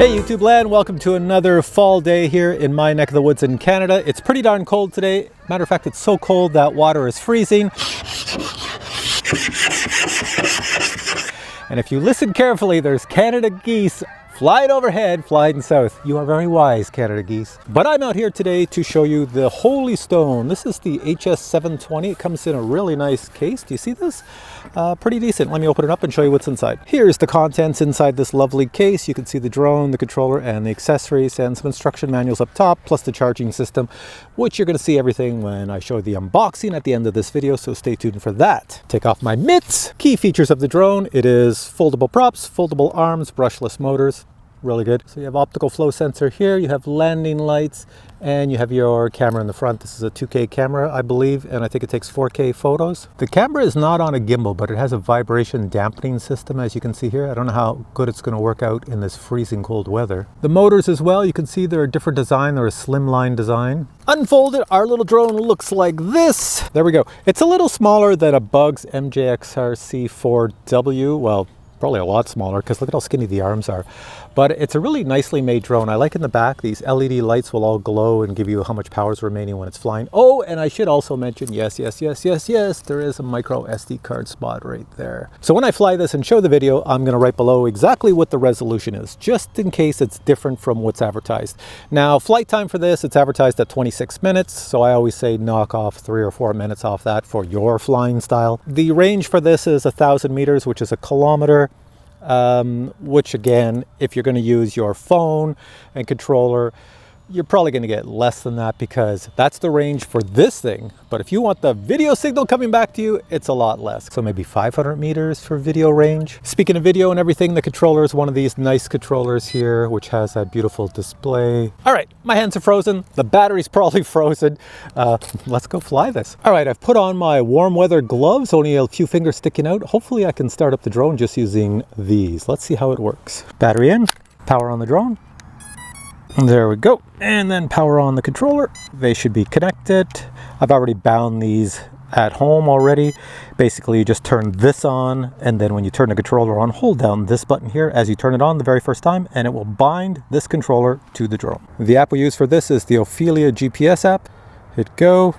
Hey YouTube land, welcome to another fall day here in my neck of the woods in Canada. It's pretty darn cold today. Matter of fact, it's so cold that water is freezing. And if you listen carefully, there's Canada geese flying overhead, flying south. You are very wise, Canada geese. But I'm out here today to show you the Holystone. This is the HS720. It comes in a really nice case. Do you see this? Pretty decent. Let me open it up and show you what's inside. Here's the contents inside this lovely case. You can see the drone, the controller, and the accessories, and some instruction manuals up top, plus the charging system, which you're going to see everything when I show the unboxing at the end of this video, so stay tuned for that. Take off my mitts. Key features of the drone: it is foldable props, foldable arms, brushless motors. Really good. So you have optical flow sensor here, you have landing lights, and you have your camera in the front. This is a 2K camera, I believe, and I think it takes 4K photos. The camera is not on a gimbal, but it has a vibration dampening system, as you can see here. I don't know how good it's going to work out in this freezing cold weather. The motors as well, you can see they're a different design. They're a slimline design. Unfolded, our little drone looks like this. There we go. It's a little smaller than a Bugs MJXRC4W. Well, probably a lot smaller because look at how skinny the arms are. But it's a really nicely made drone. I like in the back, these LED lights will all glow and give you how much power is remaining when it's flying. Oh, and I should also mention, yes, there is a micro SD card spot right there. So when I fly this and show the video, I'm gonna write below exactly what the resolution is, just in case it's different from what's advertised. Now, flight time for this, it's advertised at 26 minutes. So I always say knock off 3 or 4 minutes off that for your flying style. The range for this is 1,000 meters, which is a kilometer. Which again, if you're going to use your phone and controller, you're probably going to get less than that because that's the range for this thing. But if you want the video signal coming back to you, it's a lot less. So maybe 500 meters for video range. Speaking of video and everything, the controller is one of these nice controllers here, which has that beautiful display. All right, my hands are frozen. The battery's probably frozen. Let's go fly this. All right, I've put on my warm weather gloves, only a few fingers sticking out. Hopefully I can start up the drone just using these. Let's see how it works. Battery in, power on the drone. There we go. And then power on the controller. They should be connected. I've already bound these at home already. Basically, you just turn this on, and then when you turn the controller on, hold down this button here as you turn it on the very first time, and it will bind this controller to the drone. The app we use for this is the Ophelia GPS app. Hit go.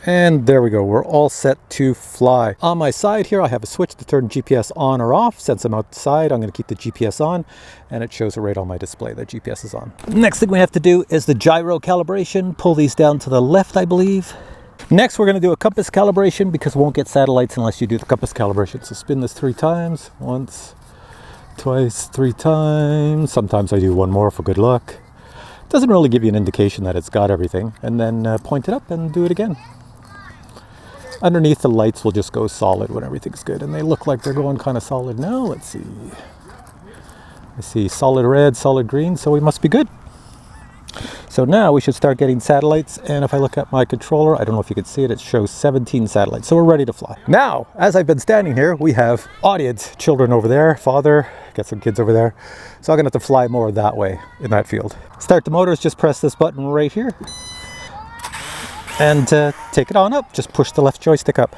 And there we go, we're all set to fly. On my side here, I have a switch to turn GPS on or off. Since I'm outside, I'm gonna keep the GPS on, and it shows it right on my display that GPS is on. Next thing we have to do is the gyro calibration. Pull these down to the left, I believe. Next, we're gonna do a compass calibration because we won't get satellites unless you do the compass calibration. So spin this 3 times, once, twice, 3 times. Sometimes I do one more for good luck. Doesn't really give you an indication that it's got everything. And then point it up and do it again. Underneath, the lights will just go solid when everything's good, and they look like they're going kind of solid now. Let's see. I see solid red, solid green, so we must be good. So now we should start getting satellites, and if I look at my controller, I don't know if you can see it, it shows 17 satellites, so we're ready to fly. Now, as I've been standing here, we have audience, children over there, father, got some kids over there, so I'm gonna have to fly more that way in that field. Start the motors, just press this button right here. And take it on up. Just push the left joystick up.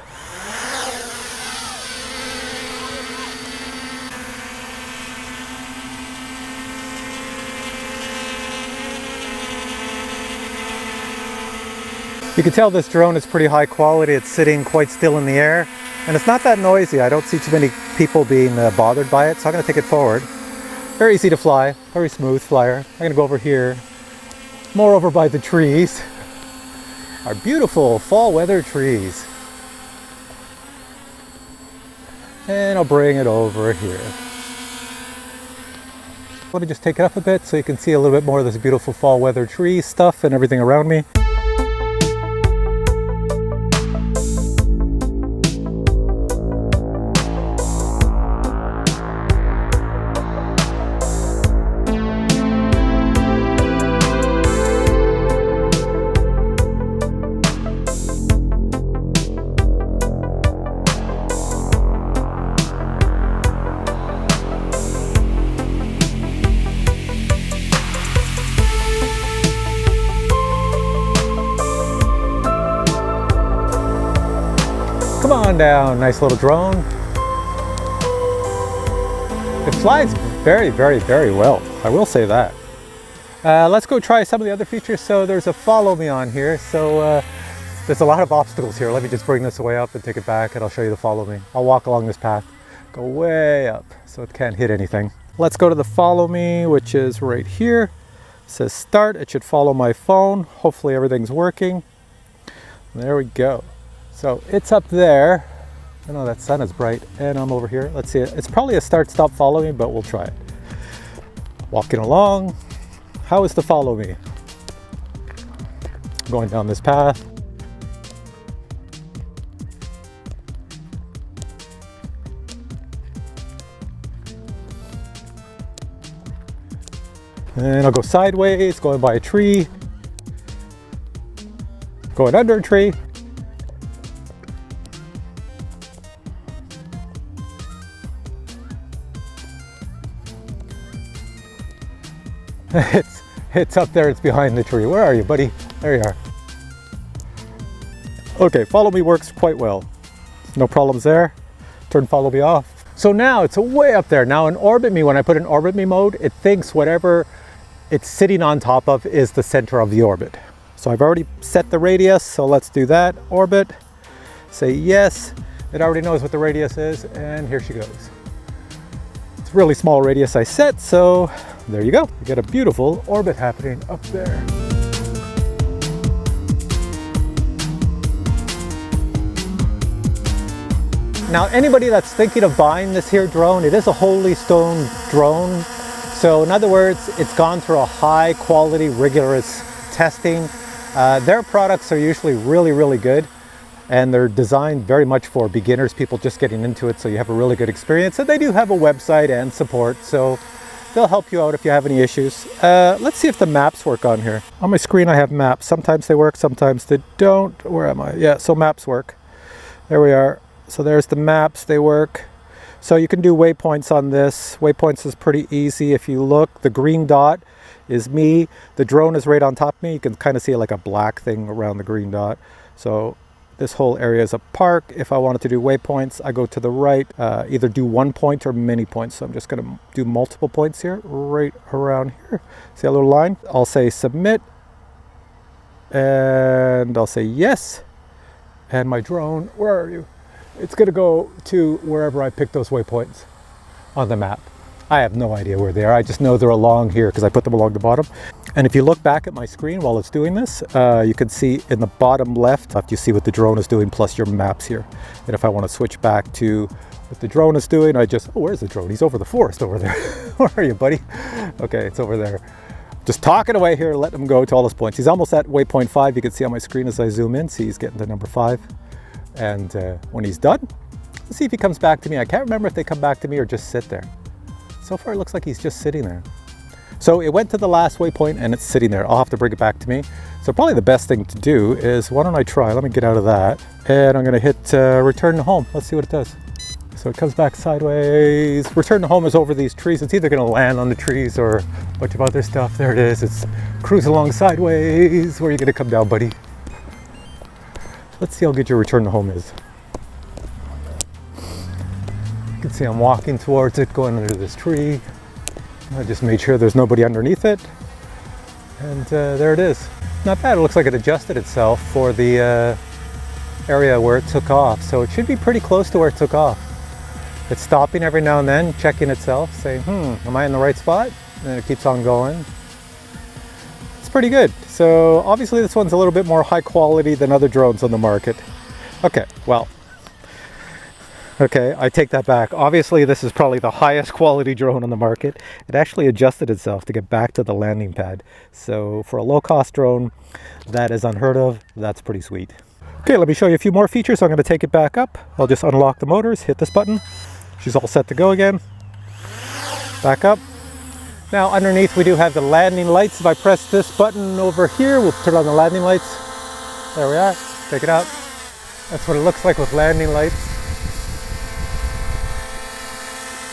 You can tell this drone is pretty high quality. It's sitting quite still in the air, and it's not that noisy. I don't see too many people being bothered by it, so I'm going to take it forward. Very easy to fly, very smooth flyer. I'm going to go over here, more over by the trees. Our beautiful fall weather trees. And I'll bring it over here. Let me just take it up a bit so you can see a little bit more of this beautiful fall weather tree stuff and everything around me. Come on down, nice little drone. flies very, very, very well. I will say that. Let's go try some of the other features. So there's a follow me on here. So there's a lot of obstacles here. Let me just bring this way up and take it back and I'll show you the follow me. I'll walk along this path, go way up so it can't hit anything. Let's go to the follow me, which is right here. It says start. It should follow my phone. Hopefully everything's working. There we go. So it's up there. I know that sun is bright and I'm over here. Let's see it. It's probably a start stop follow me, but we'll try it. Walking along. How is the follow me? Going down this path. And I'll go sideways, going by a tree, going under a tree. It's up there, it's behind the tree. Where are you, buddy? There you are. Okay, follow me works quite well. No problems there. Turn follow me off. So now it's way up there. Now in orbit me, when I put in orbit me mode, it thinks whatever it's sitting on top of is the center of the orbit. So I've already set the radius, so let's do that. Orbit, say yes. It already knows what the radius is, and here she goes. It's a really small radius I set, so there you go. You get a beautiful orbit happening up there. Now, anybody that's thinking of buying this here drone, it is a Holystone drone. So in other words, it's gone through a high quality, rigorous testing. Their products are usually really, really good. And they're designed very much for beginners, people just getting into it, so you have a really good experience. And they do have a website and support, so they'll help you out if you have any issues. Let's see if the maps work on here. On my screen I have maps. Sometimes they work, sometimes they don't. Where am I? Yeah, so maps work. There we are. So there's the maps, they work. So you can do waypoints on this. Waypoints is pretty easy. If you look, the green dot is me. The drone is right on top of me. You can kind of see like a black thing around the green dot. So this whole area is a park. If I wanted to do waypoints, I go to the right, either do 1 point or many points. So I'm just gonna do multiple points here, right around here. See a little line? I'll say submit, and I'll say yes. And my drone, where are you? It's gonna go to wherever I pick those waypoints on the map. I have no idea where they are. I just know they're along here because I put them along the bottom. And if you look back at my screen while it's doing this, you can see in the bottom left, you see what the drone is doing plus your maps here. And if I want to switch back to what the drone is doing, I just, oh, where's the drone? He's over the forest over there. Where are you, buddy? Okay, it's over there. Just talking away here, let him go to all those points. He's almost at waypoint 5. You can see on my screen as I zoom in, see he's getting to number 5. And when he's done, let's see if he comes back to me. I can't remember if they come back to me or just sit there. So far it looks like he's just sitting there. So it went to the last waypoint and it's sitting there. I'll have to bring it back to me. So probably the best thing to do is, why don't I try, let me get out of that. And I'm gonna hit return to home. Let's see what it does. So it comes back sideways. Return to home is over these trees. It's either gonna land on the trees or a bunch of other stuff. There it is, it's cruising along sideways. Where are you gonna come down, buddy? Let's see how good your return to home is. You can see I'm walking towards it, going under this tree. I just made sure there's nobody underneath it. And there it is. Not bad, it looks like it adjusted itself for the area where it took off. So it should be pretty close to where it took off. It's stopping every now and then, checking itself, saying, am I in the right spot? And then it keeps on going. It's pretty good. So obviously this one's a little bit more high quality than other drones on the market. Okay, well, okay, I take that back. Obviously this is probably the highest quality drone on the market. It actually adjusted itself to get back to the landing pad. So for a low cost drone, that is unheard of. That's pretty sweet. Okay, let me show you a few more features. So I'm going to take it back up. I'll just unlock the motors, hit this button. She's all set to go again. Back up. Now underneath we do have the landing lights. If I press this button over here, we'll turn on the landing lights. There we are. Take it out. That's what it looks like with landing lights.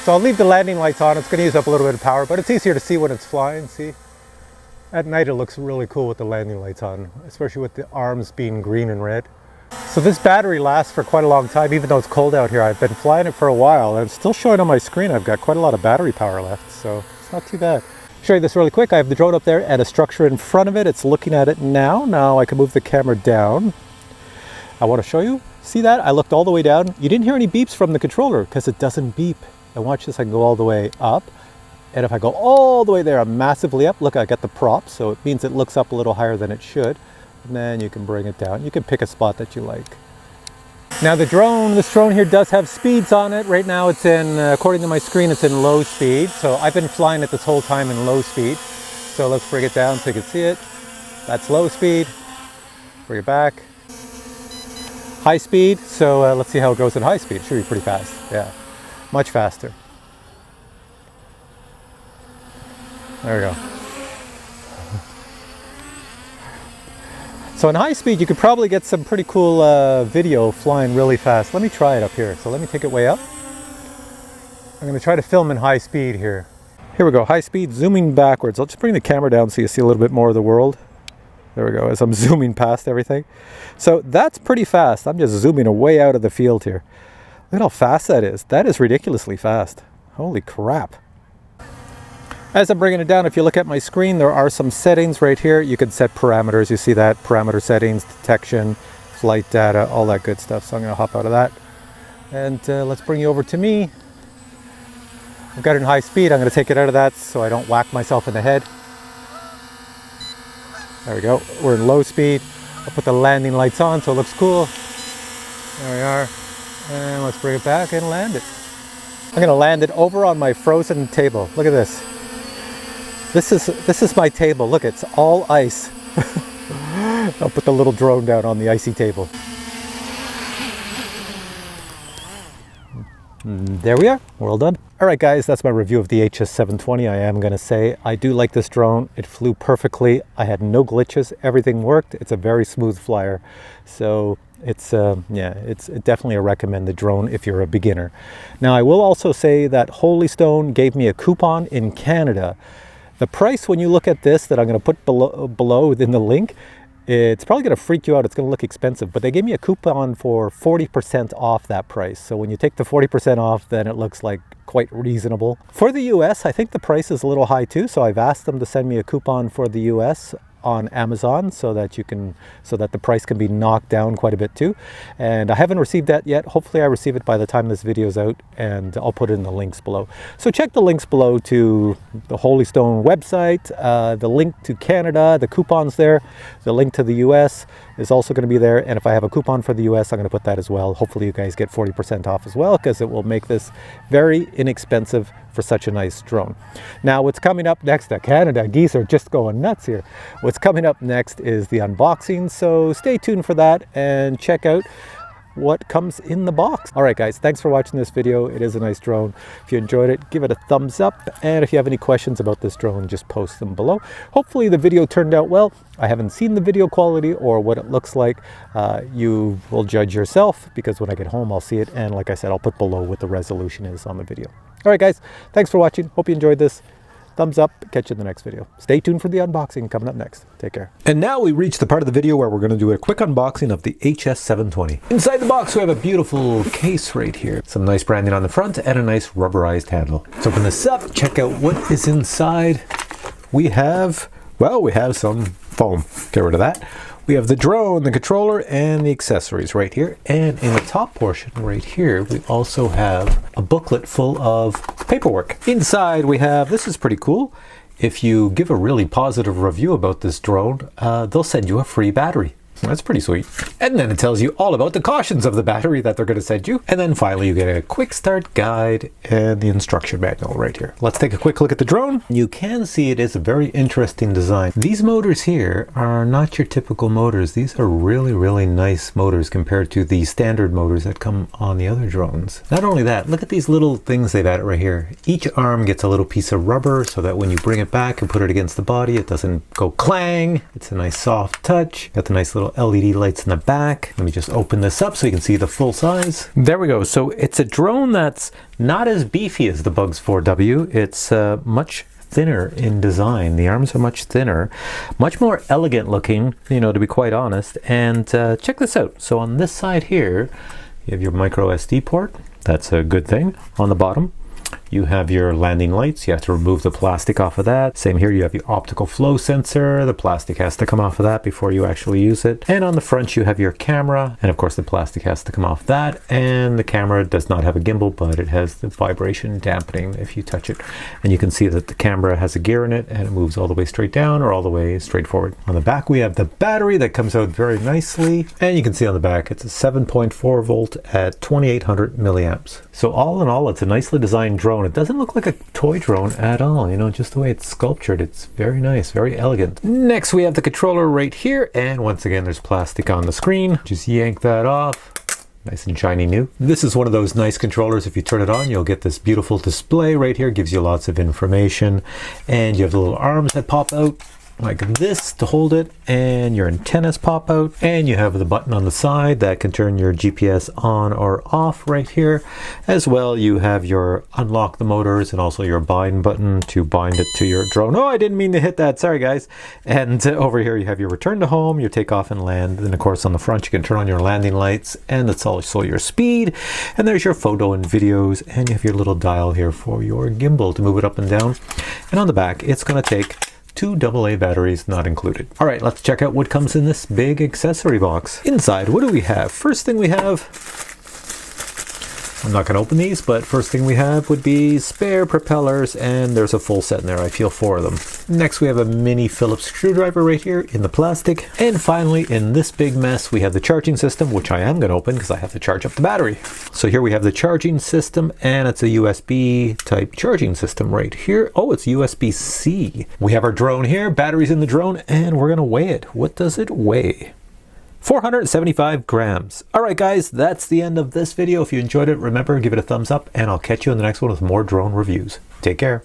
So I'll leave the landing lights on. It's going to use up a little bit of power, but it's easier to see when it's flying. See? At night it looks really cool with the landing lights on, especially with the arms being green and red. So this battery lasts for quite a long time, even though it's cold out here. I've been flying it for a while, and it's still showing on my screen. I've got quite a lot of battery power left, so it's not too bad. Show you this really quick. I have the drone up there and a structure in front of it. It's looking at it now. Now I can move the camera down. I want to show you. See that? I looked all the way down. You didn't hear any beeps from the controller because it doesn't beep. And watch this. I can go all the way up. And if I go all the way there, I'm massively up. Look, I got the prop, so it means it looks up a little higher than it should. And then you can bring it down. You can pick a spot that you like. Now this drone here does have speeds on it. Right now it's in, according to my screen, it's in low speed. So I've been flying it this whole time in low speed. So let's bring it down so you can see it. That's low speed. Bring it back. High speed. So let's see how it goes in high speed. It should be pretty fast. Yeah, much faster. There we go. So in high speed, you could probably get some pretty cool video flying really fast. Let me try it up here. So let me take it way up. I'm going to try to film in high speed here. Here we go, high speed, zooming backwards. I'll just bring the camera down so you see a little bit more of the world. There we go, as I'm zooming past everything. So that's pretty fast. I'm just zooming way out of the field here. Look at how fast that is. That is ridiculously fast. Holy crap. As I'm bringing it down, if you look at my screen, there are some settings right here. You can set parameters. You see that, parameter settings, detection, flight data, all that good stuff. So I'm going to hop out of that. And let's bring you over to me. I've got it in high speed. I'm going to take it out of that so I don't whack myself in the head. There we go. We're in low speed. I'll put the landing lights on so it looks cool. There we are. And let's bring it back and land it. I'm going to land it over on my frozen table. Look at this. This is my table. Look, it's all ice. I'll put the little drone down on the icy table. There we are. We're all done. All right, guys, that's my review of the HS720. I am going to say I do like this drone. It flew perfectly. I had no glitches. Everything worked. It's a very smooth flyer. So it's it's definitely a recommended drone if you're a beginner. Now, I will also say that Holystone gave me a coupon in Canada. The price, when you look at this, that I'm going to put below within the link, it's probably going to freak you out. It's going to look expensive, but they gave me a coupon for 40% off that price. So when you take the 40% off, then it looks like quite reasonable. For the US, I think the price is a little high too. So I've asked them to send me a coupon for the US on Amazon so that the price can be knocked down quite a bit too. And I haven't received that yet. Hopefully I receive it by the time this video is out, and I'll put it in the links below. So check the links below to the Holystone website, the link to Canada, the coupons there, the link to the US is also going to be there. And if I have a coupon for the US, I'm going to put that as well. Hopefully you guys get 40% off as well, because it will make this very inexpensive for such a nice drone. Now, what's coming up next? Canada geese are just going nuts here. What's coming up next is the unboxing, so stay tuned for that and check out what comes in the box. All right, guys, thanks for watching this video. It is a nice drone. If you enjoyed it, give it a thumbs up, and if you have any questions about this drone, just post them below. Hopefully the video turned out well. I haven't seen the video quality or what it looks like. You will judge yourself, because when I get home I'll see it, and like I said, I'll put below what the resolution is on the video. All right, guys, thanks for watching. Hope you enjoyed this. Thumbs up. Catch you in the next video. Stay tuned for the unboxing coming up next. Take care. And now we reach the part of the video where we're going to do a quick unboxing of the HS720. Inside the box we have a beautiful case right here. Some nice branding on the front and a nice rubberized handle. Let's open this up, check out what is inside. We have some foam. Get rid of that. We have the drone, the controller, and the accessories right here. And in the top portion right here, we also have a booklet full of paperwork. Inside we have, this is pretty cool. If you give a really positive review about this drone, they'll send you a free battery. That's pretty sweet. And then it tells you all about the cautions of the battery that they're going to send you. And then finally you get a quick start guide and the instruction manual right here. Let's take a quick look at the drone. You can see it is a very interesting design. These motors here are not your typical motors. These are really, really nice motors compared to the standard motors that come on the other drones. Not only that, look at these little things they've added right here. Each arm gets a little piece of rubber so that when you bring it back and put it against the body, it doesn't go clang. It's a nice soft touch. Got the nice little LED lights in the back. Let me just open this up so you can see the full size. There we go. So it's a drone that's not as beefy as the Bugs 4W. It's much thinner in design. The arms are much thinner, much more elegant looking, you know, to be quite honest. And check this out. So on this side here, you have your micro SD port. That's a good thing. On the bottom, you have your landing lights. You have to remove the plastic off of that. Same here, you have your optical flow sensor. The plastic has to come off of that before you actually use it. And on the front, you have your camera. And of course, the plastic has to come off that. And the camera does not have a gimbal, but it has the vibration dampening if you touch it. And you can see that the camera has a gear in it and it moves all the way straight down or all the way straight forward. On the back, we have the battery that comes out very nicely. And you can see on the back, it's a 7.4 volt at 2800 milliamps. So all in all, it's a nicely designed drone. It doesn't look like a toy drone at all, you know, just the way it's sculptured. It's very nice, very elegant. Next, we have the controller right here. And once again, there's plastic on the screen. Just yank that off. Nice and shiny new. This is one of those nice controllers. If you turn it on, you'll get this beautiful display right here. Gives you lots of information. And you have the little arms that pop out like this to hold it, and your antennas pop out, and you have the button on the side that can turn your GPS on or off right here. As well, you have your unlock the motors and also your bind button to bind it to your drone. Oh, I didn't mean to hit that, sorry guys. And over here you have your return to home, your takeoff and land, and of course on the front you can turn on your landing lights, and that's also your speed. And there's your photo and videos, and you have your little dial here for your gimbal to move it up and down. And on the back, it's going to take 2 AA batteries not included. All right, let's check out what comes in this big accessory box. Inside, what do we have? First thing we have, I'm not going to open these, but first thing we have would be spare propellers, and there's a full set in there. I feel 4 of them. Next, we have a mini Phillips screwdriver right here in the plastic. And finally, in this big mess, we have the charging system, which I am going to open because I have to charge up the battery. So here we have the charging system, and it's a USB type charging system right here. Oh, it's USB-C. We have our drone here, batteries in the drone, and we're going to weigh it. What does it weigh? 475 grams. All right, guys, that's the end of this video. If you enjoyed it, remember, give it a thumbs up, and I'll catch you in the next one with more drone reviews. Take care.